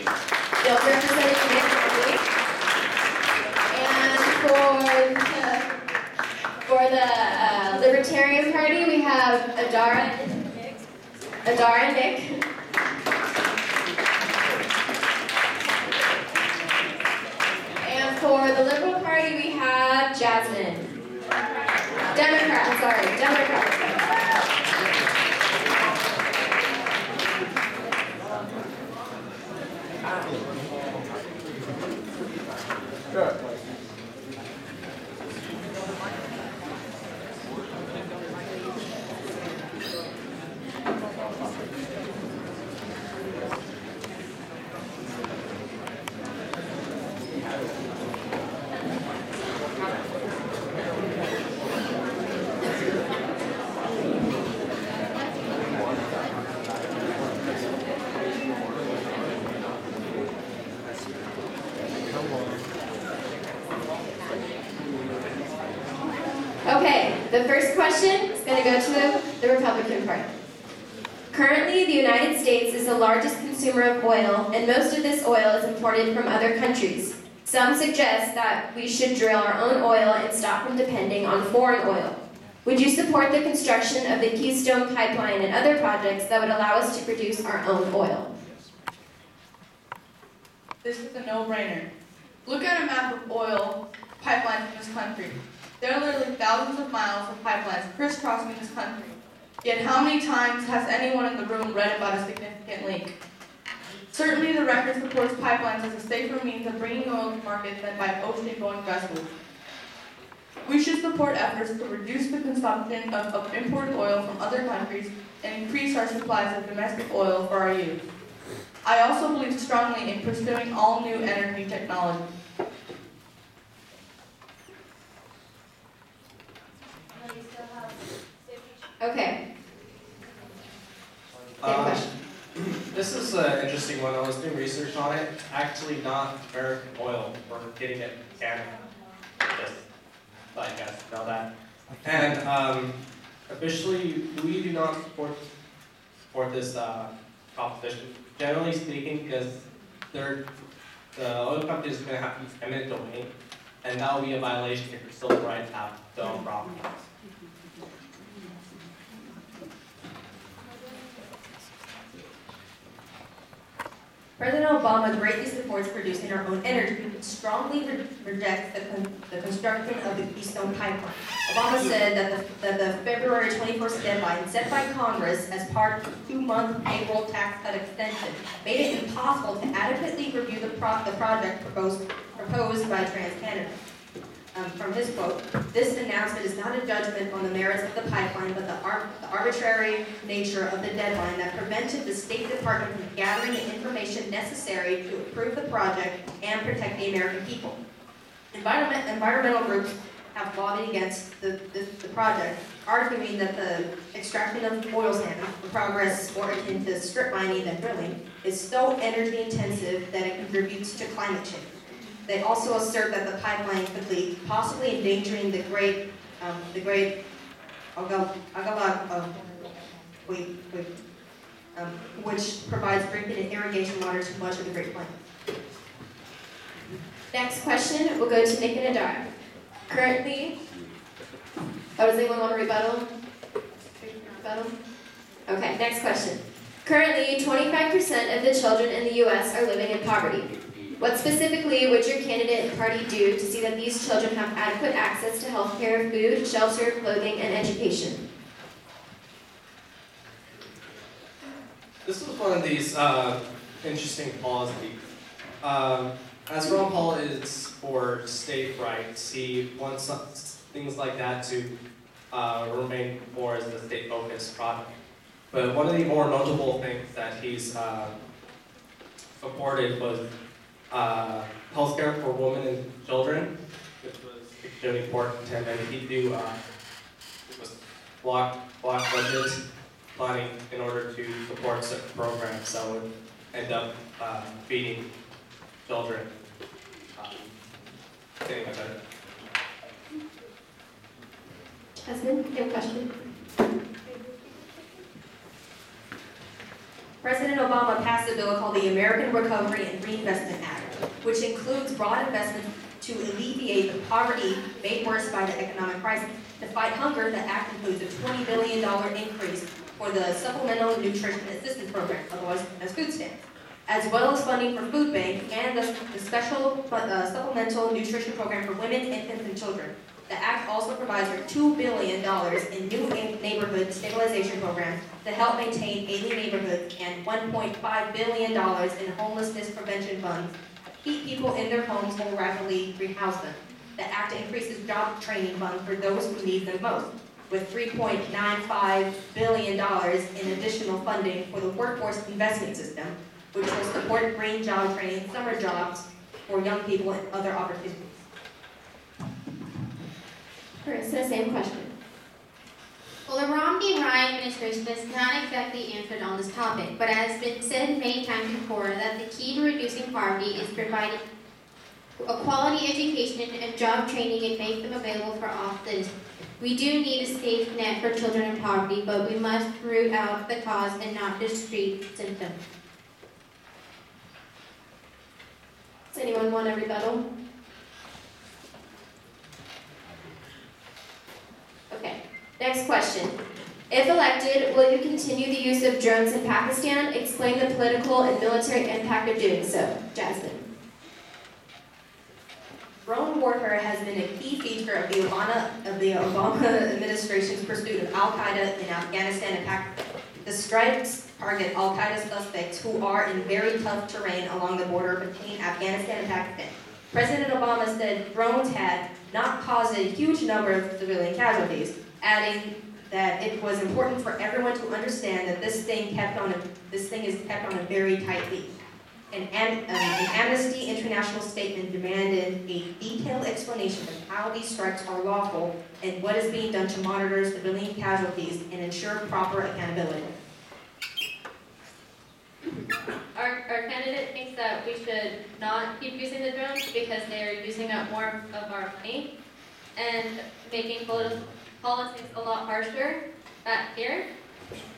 Bill representing Nick Hartley. And for the Libertarian Party, we have Adara and Nick. And for the Liberal Party, we have Jasmine. Democrat. Sure. Okay, the first question is going to go to the Republican Party. Currently, the United States is the largest consumer of oil, and most of this oil is imported from other countries. Some suggest that we should drill our own oil and stop from depending on foreign oil. Would you support the construction of the Keystone Pipeline and other projects that would allow us to produce our own oil? This is a no-brainer. Look at a map of oil pipelines in this country. There are literally thousands of miles of pipelines crisscrossing this country. Yet how many times has anyone in the room read about a significant leak? Certainly the record supports pipelines as a safer means of bringing oil to market than by ocean-going vessels. We should support efforts to reduce the consumption of imported oil from other countries and increase our supplies of domestic oil for our use. I also believe strongly in pursuing all new energy technology. Okay. Same question. This is an interesting one. I was doing research on it. Actually, not American oil. We're getting it in Canada. Just let you guys know that. And officially, we do not support this competition. Generally speaking, because the oil company is going to have to use eminent domain, and that will be a violation if you're still the right to have their own property. President Obama greatly supports producing our own energy, but strongly rejects the construction of the Keystone Pipeline. Obama said that the February 21st deadline set by Congress as part of the 2-month payroll tax cut extension made it impossible to adequately review the project proposed by TransCanada. From his quote, "This announcement is not a judgment on the merits of the pipeline, but the arbitrary nature of the deadline that prevented the State Department from gathering the information necessary to approve the project and protect the American people." Environmental groups have lobbied against the project, arguing that the extraction of oil sands, a progress more akin to strip mining than drilling, is so energy intensive that it contributes to climate change. They also assert that the pipeline could leak, possibly endangering the great which provides drinking and irrigation water to much of the Great Plains. Next question will go to Nick and Adara. Currently, does anyone want to rebuttal? Okay, next question. Currently, 25% of the children in the U.S. are living in poverty. What specifically would your candidate and party do to see that these children have adequate access to health care, food, shelter, clothing, and education? This was one of these interesting policies. As Ron Paul is for state rights, he wants things like that to remain more as a state-focused product. But one of the more notable things that he's supported was healthcare for women and children, which was extremely important to him, and he do block budget money in order to support certain programs that would end up feeding children. Things like that. Jasmine, you have a question? President Obama passed a bill called the American Recovery and Reinvestment Act, which includes broad investments to alleviate the poverty made worse by the economic crisis. To fight hunger, the act includes a $20 billion increase for the Supplemental Nutrition Assistance Program, otherwise known as food stamps, as well as funding for food bank and the special Supplemental Nutrition Program for women, infants, and children. The act also provides for $2 billion in new neighborhood stabilization programs to help maintain ailing neighborhoods and $1.5 billion in homelessness prevention funds to keep people in their homes or rapidly rehouse them. The act increases job training funds for those who need them most, with $3.95 billion in additional funding for the workforce investment system, which will support green job training, summer jobs for young people, and other opportunities. Marissa, same question. Well, the Romney-Ryan administration has not exactly answered on this topic, but as has been said many times before, that the key to reducing poverty is providing a quality education and job training and make them available for all citizens. We do need a safe net for children in poverty, but we must root out the cause and not just treat symptoms. Does anyone want a rebuttal? Okay, next question. If elected, will you continue the use of drones in Pakistan? Explain the political and military impact of doing so. Jasmine. Drone warfare has been a key feature of the Obama administration's pursuit of al-Qaeda in Afghanistan and Pakistan. The strikes target al-Qaeda suspects who are in very tough terrain along the border between Afghanistan and Pakistan. President Obama said drones had not caused a huge number of civilian casualties, adding that it was important for everyone to understand that this thing is kept on a very tight leash. An Amnesty International statement demanded a detailed explanation of how these strikes are lawful and what is being done to monitor civilian casualties and ensure proper accountability. Our candidate thinks that we should not keep using the drones because they are using up more of our money and making politics a lot harsher back here,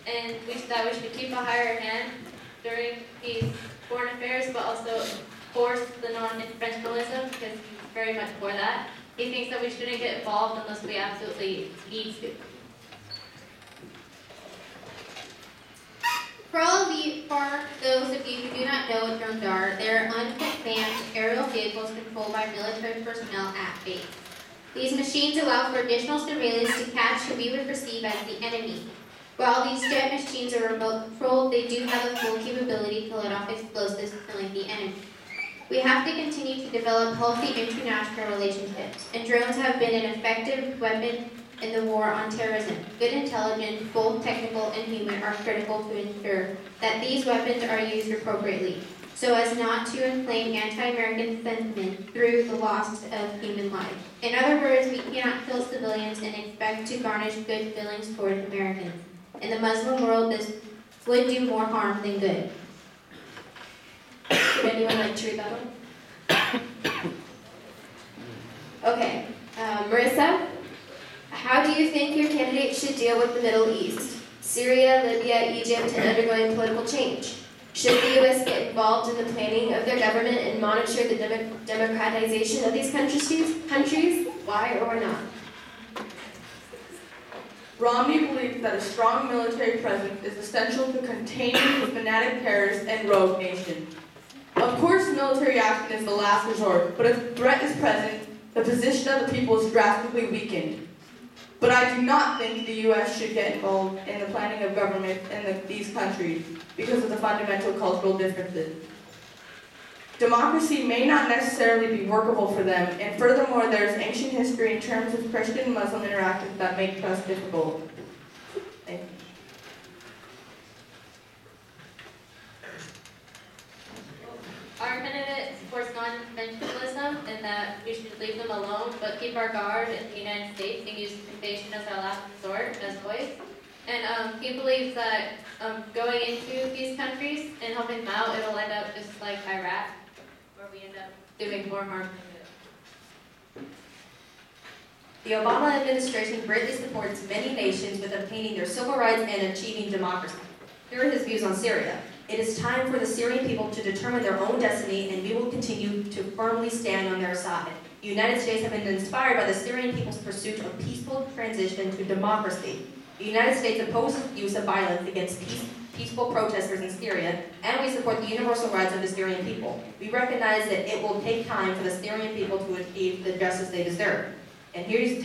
and that we should keep a higher hand during these foreign affairs, but also force the non-interventionism because he's very much for that. He thinks that we shouldn't get involved unless we absolutely need to. For those of you who do not know what drones are, they are unmanned aerial vehicles controlled by military personnel at base. These machines allow for additional surveillance to catch who we would perceive as the enemy. While these jet machines are remote controlled, they do have the full capability to let off explosives, killing the enemy. We have to continue to develop healthy international relationships, and drones have been an effective weapon in the war on terrorism. Good intelligence, both technical and human, are critical to ensure that these weapons are used appropriately, so as not to inflame anti-American sentiment through the loss of human life. In other words, we cannot kill civilians and expect to garnish good feelings towards Americans. In the Muslim world, this would do more harm than good. Would anyone like to rebuttal? Okay, Marissa, how do you think your candidate should deal with the Middle East? Syria, Libya, Egypt, and undergoing political change. Should the U.S. get involved in the planning of their government and monitor the democratization of these countries? Why or not? Romney believes that a strong military presence is essential to containing the fanatic terrorists and rogue nations. Of course, military action is the last resort, but if the threat is present, the position of the people is drastically weakened. But I do not think the U.S. should get involved in the planning of government in these countries because of the fundamental cultural differences. Democracy may not necessarily be workable for them, and furthermore, there is ancient history in terms of Christian-Muslim interactions that make trust difficult. Thank you. Our candidate supports non-interventionism and that we should leave them alone, but keep our guard in the United States and use invasion as our last resort, as always. And he believes that going into these countries and helping them out, it'll end up just like Iraq, where we end up doing more harm than good. The Obama administration greatly supports many nations with obtaining their civil rights and achieving democracy. Here are his views on Syria. It is time for the Syrian people to determine their own destiny, and we will continue to firmly stand on their side. The United States have been inspired by the Syrian people's pursuit of peaceful transition to democracy. The United States opposes the use of violence against peaceful protesters in Syria, and we support the universal rights of the Syrian people. We recognize that it will take time for the Syrian people to achieve the justice they deserve. And here's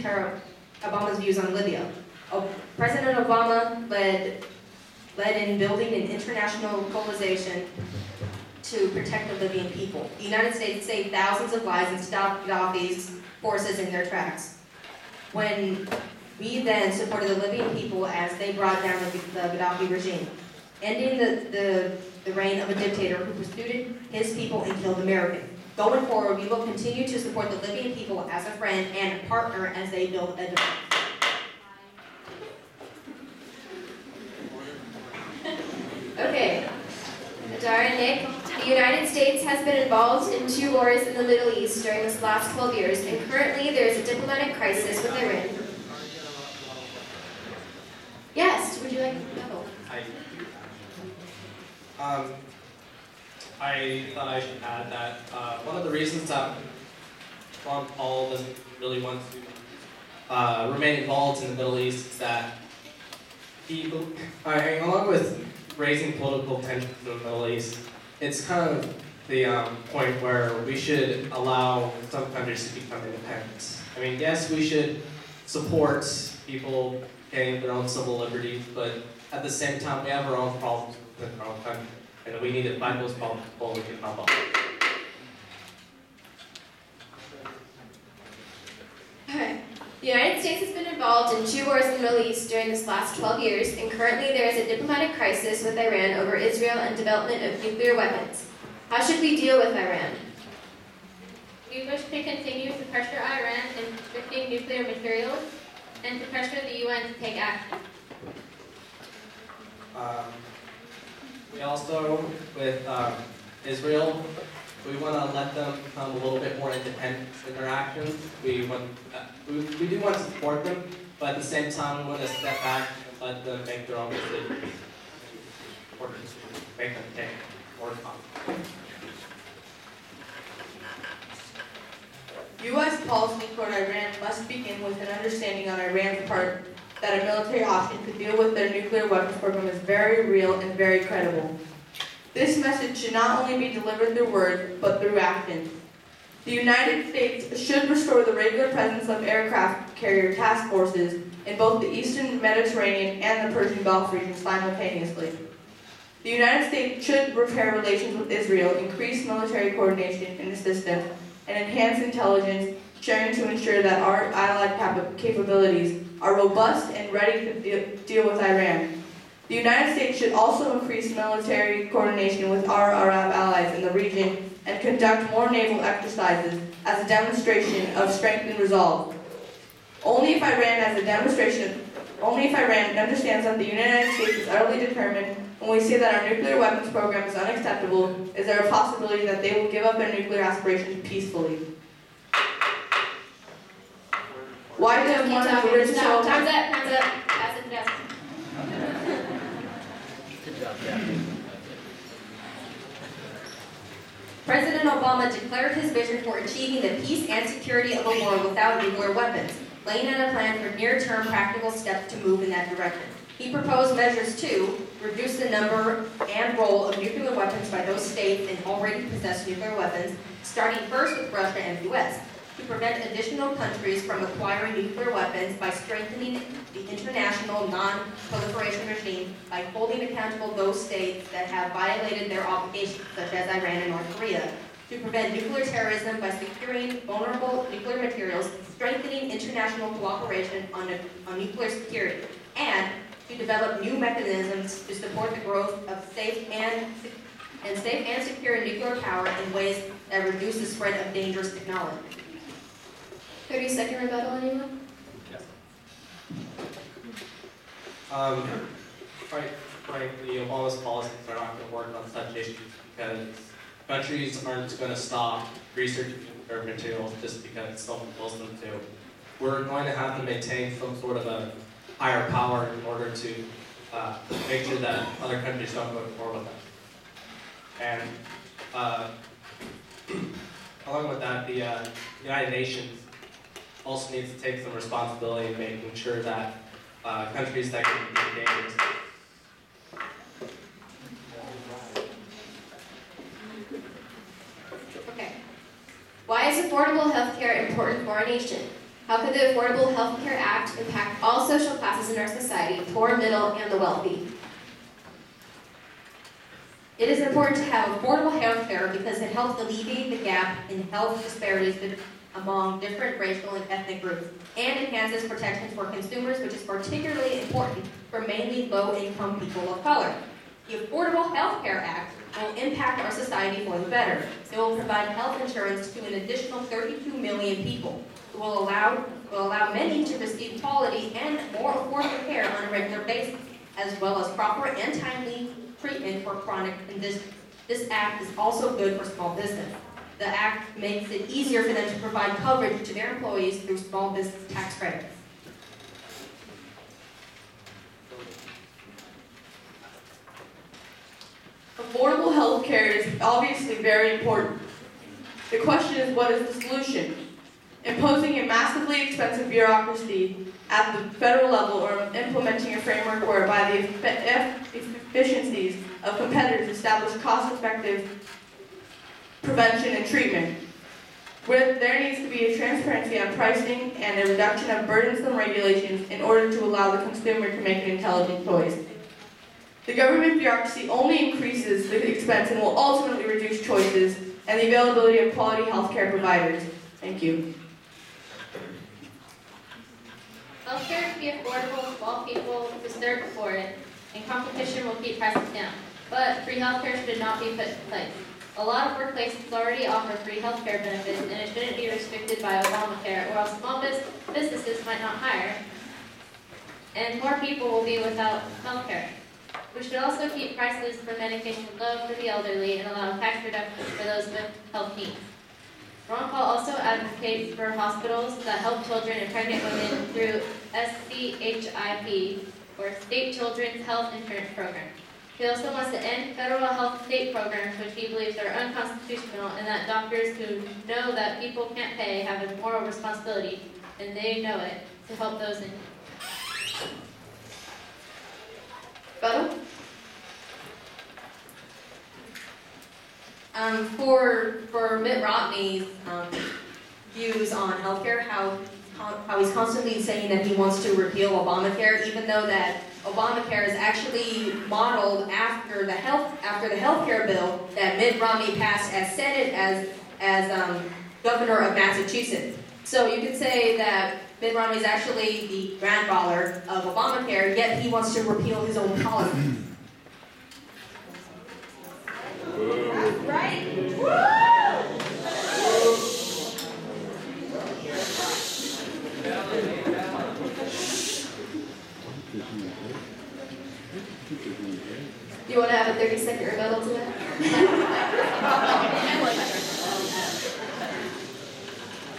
Obama's views on Libya. President Obama led in building an international coalition to protect the Libyan people. The United States saved thousands of lives and stopped Gaddafi's forces in their tracks. When we then supported the Libyan people as they brought down the Gaddafi regime, ending the reign of a dictator who persecuted his people and killed Americans. Going forward, we will continue to support the Libyan people as a friend and a partner as they build a democracy. Okay, Adar and Nick, the United States has been involved in 2 wars in the Middle East during this last 12 years, and currently there is a diplomatic crisis with Iran. Yes, would you like to go? I thought I should add that one of the reasons that Ron Paul doesn't really want to remain involved in the Middle East is that he, along with raising political tensions in the Middle East, it's kind of the point where we should allow some countries to become independent. I mean, yes, we should support people getting their own civil liberties, but at the same time, we have our own problems within our own country, and we need to fight those problems before we can help out. Okay. The United States has been involved in 2 wars in the Middle East during this last 12 years, and currently there is a diplomatic crisis with Iran over Israel and development of nuclear weapons. How should we deal with Iran? We wish to continue to pressure Iran in restricting nuclear materials and to pressure the UN to take action. We also, with Israel, we want to let them become a little bit more independent in their actions. We do want to support them, but at the same time, we want to step back and let them make their own decisions. Or make them take more time. U.S. policy toward Iran must begin with an understanding on Iran's part that a military option to deal with their nuclear weapons program is very real and very credible. This message should not only be delivered through words, but through action. The United States should restore the regular presence of aircraft carrier task forces in both the Eastern Mediterranean and the Persian Gulf region simultaneously. The United States should repair relations with Israel, increase military coordination and assistance, and enhance intelligence sharing to ensure that our allied capabilities are robust and ready to deal with Iran. The United States should also increase military coordination with our Arab allies in the region and conduct more naval exercises as a demonstration of strength and resolve. Only if Iran understands that the United States is utterly determined when we say that our nuclear weapons program is unacceptable, is there a possibility that they will give up their nuclear aspirations peacefully. Why does one of the richest Time's up, time's up. Pass it, pass it. President Obama declared his vision for achieving the peace and security of a world without nuclear weapons, laying out a plan for near-term practical steps to move in that direction. He proposed measures to reduce the number and role of nuclear weapons by those states that already possess nuclear weapons, starting first with Russia and the U.S., to prevent additional countries from acquiring nuclear weapons by strengthening the international non-proliferation regime by holding accountable those states that have violated their obligations, such as Iran and North Korea, to prevent nuclear terrorism by securing vulnerable nuclear materials, strengthening international cooperation on nuclear security, and to develop new mechanisms to support the growth of safe and secure nuclear power in ways that reduce the spread of dangerous technology. 30-second rebuttal, anyone? Frankly, Obama's policies are not going to work on such issues because countries aren't going to stop researching nuclear materials just because someone tells them to. We're going to have to maintain some sort of a higher power in order to make sure that other countries don't go to war with us. And along with that, the United Nations also needs to take some responsibility in making sure that countries that can be dangerous. Okay. Why is affordable health care important for our nation? How could the Affordable Health Care Act impact all social classes in our society, poor, middle, and the wealthy? It is important to have affordable health care because it helps alleviate the gap in health disparities among different racial and ethnic groups and enhances protections for consumers, which is particularly important for mainly low-income people of color. The Affordable Health Care Act will impact our society for the better. It will provide health insurance to an additional 32 million people. It will allow many to receive quality and more affordable care on a regular basis, as well as proper and timely treatment for chronic conditions. This act is also good for small business. The act makes it easier for them to provide coverage to their employees through small business tax credits. Affordable health care is obviously very important. The question is, what is the solution? Imposing a massively expensive bureaucracy at the federal level or implementing a framework whereby the efficiencies of competitors establish cost-effective prevention and treatment. Where there needs to be a transparency on pricing and a reduction of burdensome regulations in order to allow the consumer to make an intelligent choice. The government bureaucracy only increases the expense and will ultimately reduce choices and the availability of quality healthcare providers. Thank you. Healthcare should be affordable to all people who deserve for it, and competition will keep prices down. But free healthcare should not be put in place. A lot of workplaces already offer free healthcare benefits, and it shouldn't be restricted by Obamacare, or else small businesses might not hire, and more people will be without healthcare. We should also keep prices for medication low for the elderly and allow tax reductions for those with health needs. Ron Paul also advocates for hospitals that help children and pregnant women through SCHIP, or State Children's Health Insurance Program. He also wants to end federal health state programs, which he believes are unconstitutional, and that doctors who know that people can't pay have a moral responsibility, and they know it, to help those in need. Beto? For Mitt Romney's views on healthcare, how he's constantly saying that he wants to repeal Obamacare, even though that Obamacare is actually modeled after the healthcare bill that Mitt Romney passed as Senate as governor of Massachusetts. So you could say that Mitt Romney is actually the grandfather of Obamacare, yet he wants to repeal his own policy. Right? Do you want to have a 30-second rebuttal to that?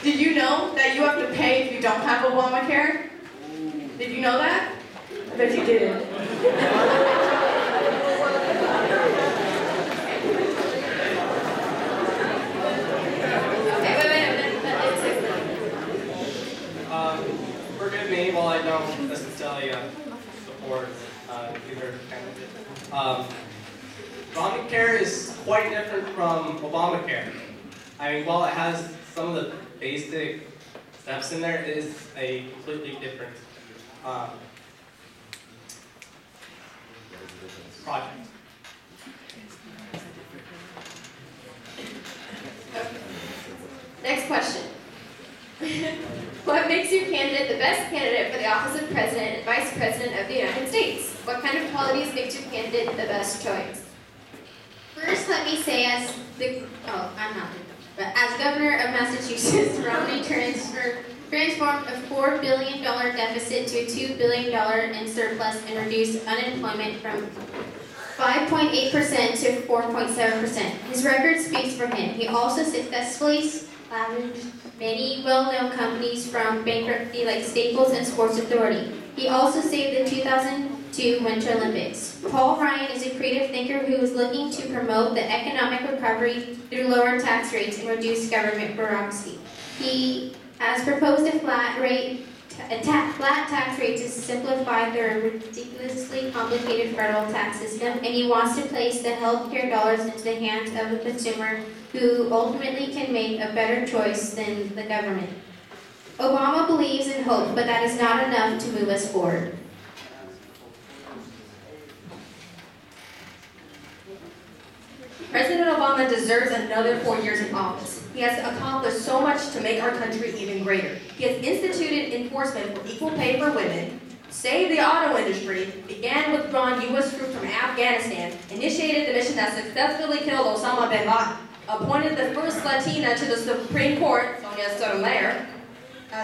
Did you know that you have to pay if you don't have Obamacare? Did you know that? I bet you didn't. Forgive me while I don't necessarily support either candidate. Obamacare is quite different from Obamacare. I mean, while it has some of the basic steps in there, it is a completely different project. Next question. What makes your candidate the best candidate for the office of President and Vice President of the United States? What kind of qualities makes your candidate the best choice? First, let me say as governor of Massachusetts, Romney transformed a $4 billion deficit to a $2 billion in surplus and reduced unemployment from 5.8% to 4.7%. His record speaks for him. He also successfully salvaged many well-known companies from bankruptcy like Staples and Sports Authority. He also saved the 2010 to Winter Olympics. Paul Ryan is a creative thinker who is looking to promote the economic recovery through lower tax rates and reduced government bureaucracy. He has proposed a flat tax rate to simplify the ridiculously complicated federal tax system, and he wants to place the healthcare dollars into the hands of the consumer who ultimately can make a better choice than the government. Obama believes in hope, but that is not enough to move us forward. President Obama deserves another 4 years in office. He has accomplished so much to make our country even greater. He has instituted enforcement for equal pay for women, saved the auto industry, began withdrawing U.S. troops from Afghanistan, initiated the mission that successfully killed Osama bin Laden, appointed the first Latina to the Supreme Court, Sonia Sotomayor,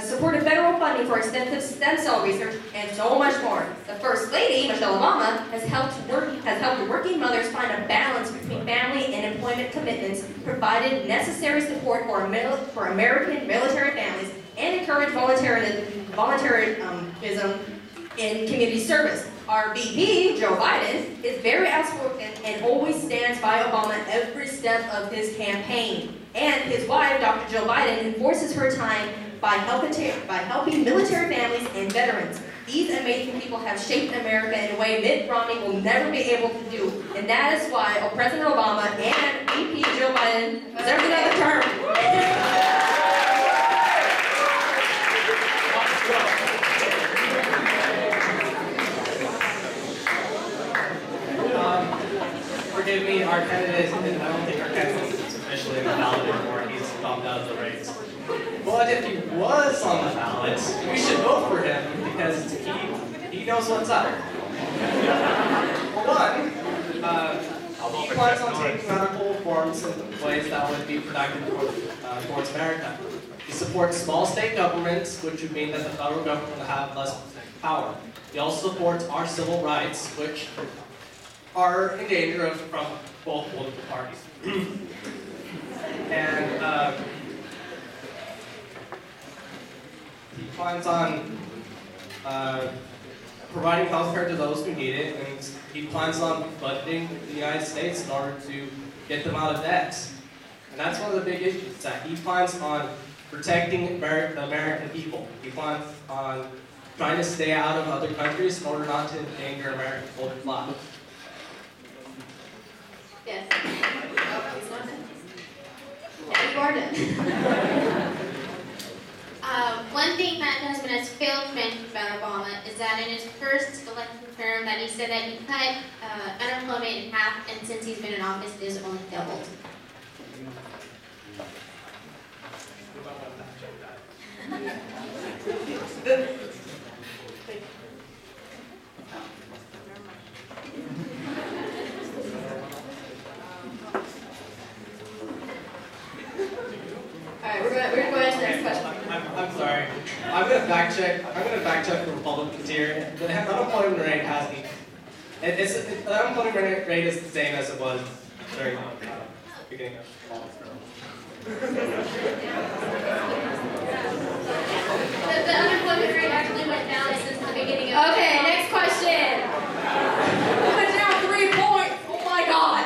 supported federal funding for extensive stem cell research, and so much more. The First Lady, Michelle Obama, has helped working mothers find a balance between family and employment commitments, provided necessary support for American military families, and encouraged voluntarism in community service. Our VP, Joe Biden, is very outspoken and always stands by Obama every step of his campaign. And his wife, Dr. Joe Biden, enforces her time by helping military families and veterans. These amazing people have shaped America in a way Mitt Romney will never be able to do. And that is why President Obama and VP Joe Biden deserve another term. Forgive me, our candidate, I don't think our candidate is officially on the ballot anymore. He's bumped out of the race. But if he was on the ballot, we should vote for him because he knows what's up. For one, he plans on taking medical reforms in ways that would be productive towards America. He supports small state governments, which would mean that the federal government will have less power. He also supports our civil rights, which are in danger from both political parties. And he plans on providing health care to those who need it, and he plans on budgeting the United States in order to get them out of debt. And that's one of the big issues, that he plans on protecting the American people. He plans on trying to stay out of other countries in order not to endanger American cultural life. Yes. Oh, he's not done. Now you are done. One thing that husband has failed to mention about Obama is that in his first election term that he said that he cut unemployment in half, and since he's been in office, it has only doubled. Alright, we're gonna go on to the next question. I'm sorry. I'm gonna fact check the Republicans here. The unemployment rate hasn't. The unemployment rate is the same as it was during the beginning of fall. The unemployment rate actually went down since the beginning of Okay, next question. We went down 3 points. Oh my God.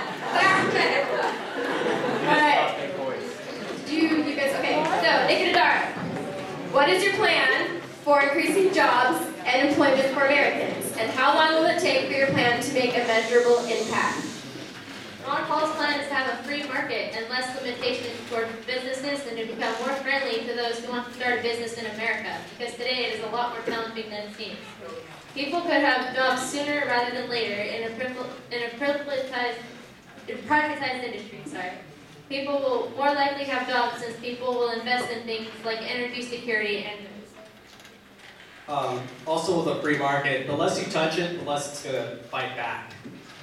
Alright. You guys, okay. So, Nick and Adara, what is your plan for increasing jobs and employment for Americans? And how long will it take for your plan to make a measurable impact? Ron Paul's plan is to have a free market and less limitations toward businesses and to become more friendly to those who want to start a business in America, because today it is a lot more challenging than it seems. People could have jobs sooner rather than later in a privatized industry. People will more likely have jobs since people will invest in things like energy security and Also with a free market, the less you touch it, the less it's going to fight back.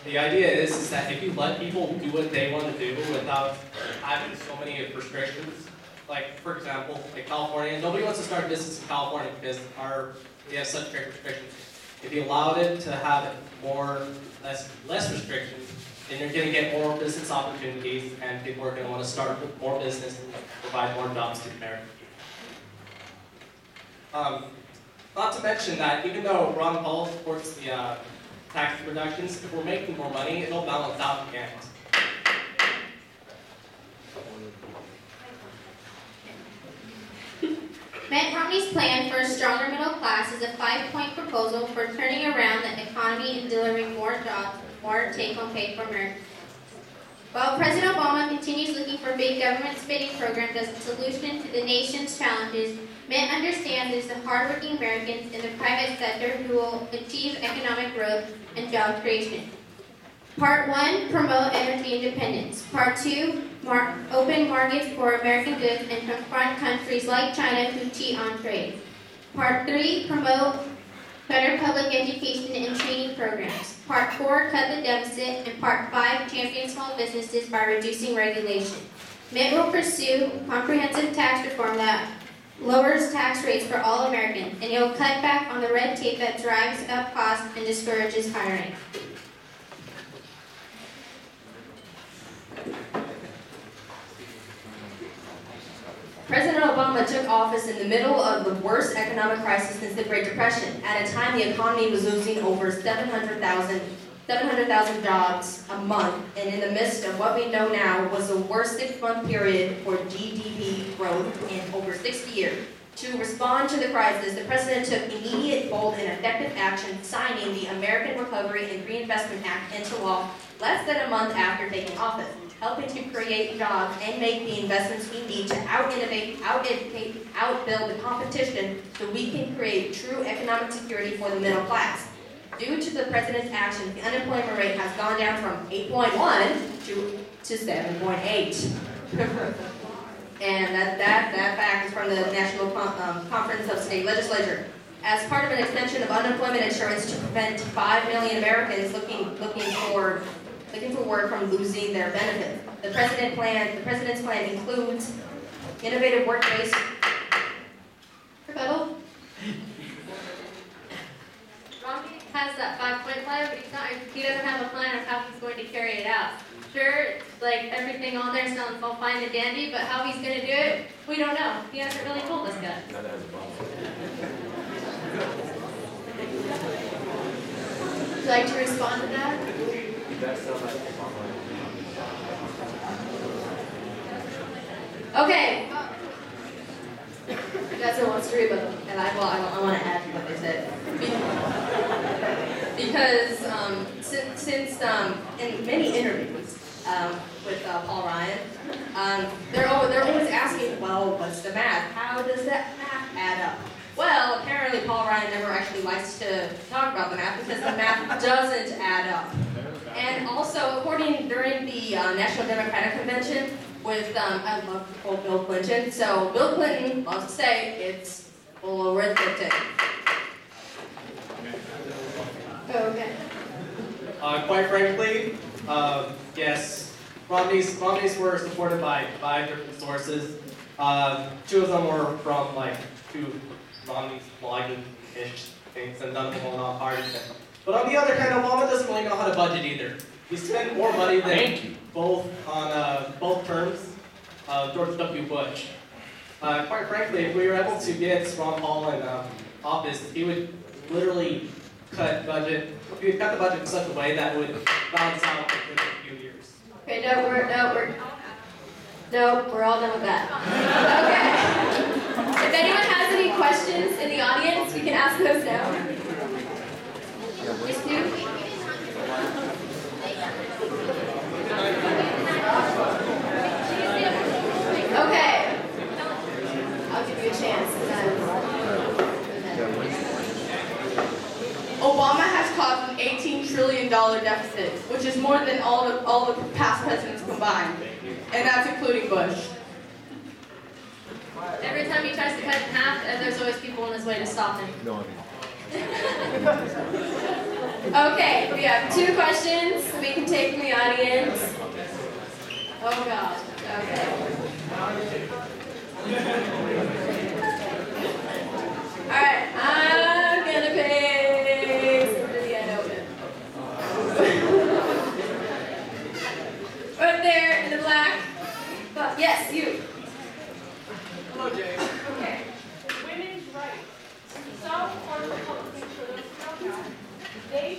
The idea is that if you let people do what they want to do without having so many restrictions, like for example, like California, nobody wants to start a business in California because we have such great restrictions. If you allowed it to have less restrictions, then you're going to get more business opportunities, and people are going to want to start more business and provide more jobs to American people. Not to mention that even though Ron Paul supports the tax reductions, if we're making more money, it'll balance out in the end. Mitt Romney's plan for a stronger middle class is a 5-point proposal for turning around the economy and delivering more jobs, more take-home pay for Americans. While President Obama continues looking for big government spending programs as a solution to the nation's challenges, Mitt understands it is the hardworking Americans in the private sector who will achieve economic growth and job creation. Part 1, promote energy independence. Part 2, open markets for American goods and confront countries like China who cheat on trade. Part 3, promote better public education and training programs. Part 4, cut the deficit. And Part 5, champion small businesses by reducing regulation. Mitt will pursue comprehensive tax reform that lowers tax rates for all Americans, and it will cut back on the red tape that drives up costs and discourages hiring. President Obama took office in the middle of the worst economic crisis since the Great Depression, at a time the economy was losing over 700,000 jobs a month, and in the midst of what we know now was the worst 6-month period for GDP growth in over 60 years. To respond to the crisis, the President took immediate, bold, and effective action, signing the American Recovery and Reinvestment Act into law less than a month after taking office, helping to create jobs and make the investments we need to out-innovate, out-educate, outbuild the competition so we can create true economic security for the middle class. Due to the President's actions, the unemployment rate has gone down from 8.1 to 7.8. And that fact is from the National Conference of State Legislature. As part of an extension of unemployment insurance to prevent 5 million Americans looking for work from losing their benefits. The President's plan includes innovative workplace. Rebuttal? Romney has that 5-point plan, but he doesn't have a plan of how he's going to carry it out. Sure, like everything on there sounds all fine and dandy, but how he's going to do it, we don't know. He hasn't really told us yet. Would you like to respond to that? Okay. That's a long story, but and I want to add to what they said because since in many interviews with Paul Ryan, they're always asking, well, what's the math? How does that math add up? Well, apparently Paul Ryan never actually likes to talk about the math because the math doesn't add up. And also, during the National Democratic Convention with, I love to quote Bill Clinton, so Bill Clinton loves to say, it's full of arithmetic. Okay. Quite frankly, yes, Romney's were supported by 5 different sources. 2 of them were from two Romney's blogging-ish things, and none of them were nonpartisan. But on the other hand, Obama doesn't really know how to budget either. He spent more money than both terms George W. Bush. Quite frankly, if we were able to get Ron Paul in office, he would literally cut the budget in such a way that would balance out within a few years. Okay, we're all done with that. Okay. If anyone has any questions in the audience, we can ask those now. Just do. Okay. I'll give you a chance. Obama has caused an $18 trillion deficit, which is more than all the past presidents combined, and that's including Bush. Every time he tries to cut it in half, there's always people on his way to stop him. Okay, we have 2 questions we can take from the audience. Oh gosh. Okay. Alright, I'm gonna pick somebody I know. Right there in the black. Yes, you. Hello, Jay. Okay. Women's rights. Some are Republicans, for those who don't know. They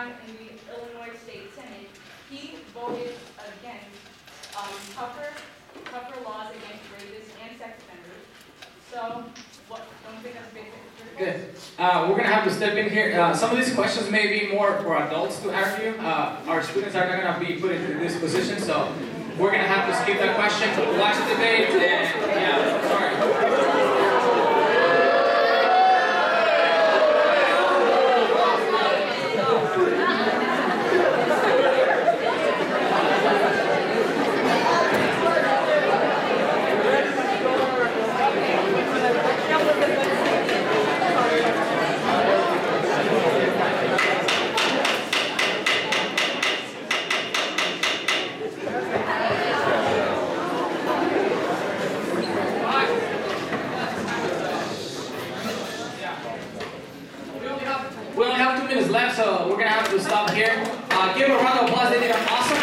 time in the Illinois State Senate, he voted against tougher laws against rapists and sex offenders. So, what? Don't think that's basic. Good. We're gonna have to step in here. Some of these questions may be more for adults to argue. Our students are not gonna be put into this position, so we're gonna have to skip that question. Watch the debate, and yeah, sorry. We only have 2 minutes left, so we're gonna have to stop here. Give a round of applause. They did an awesome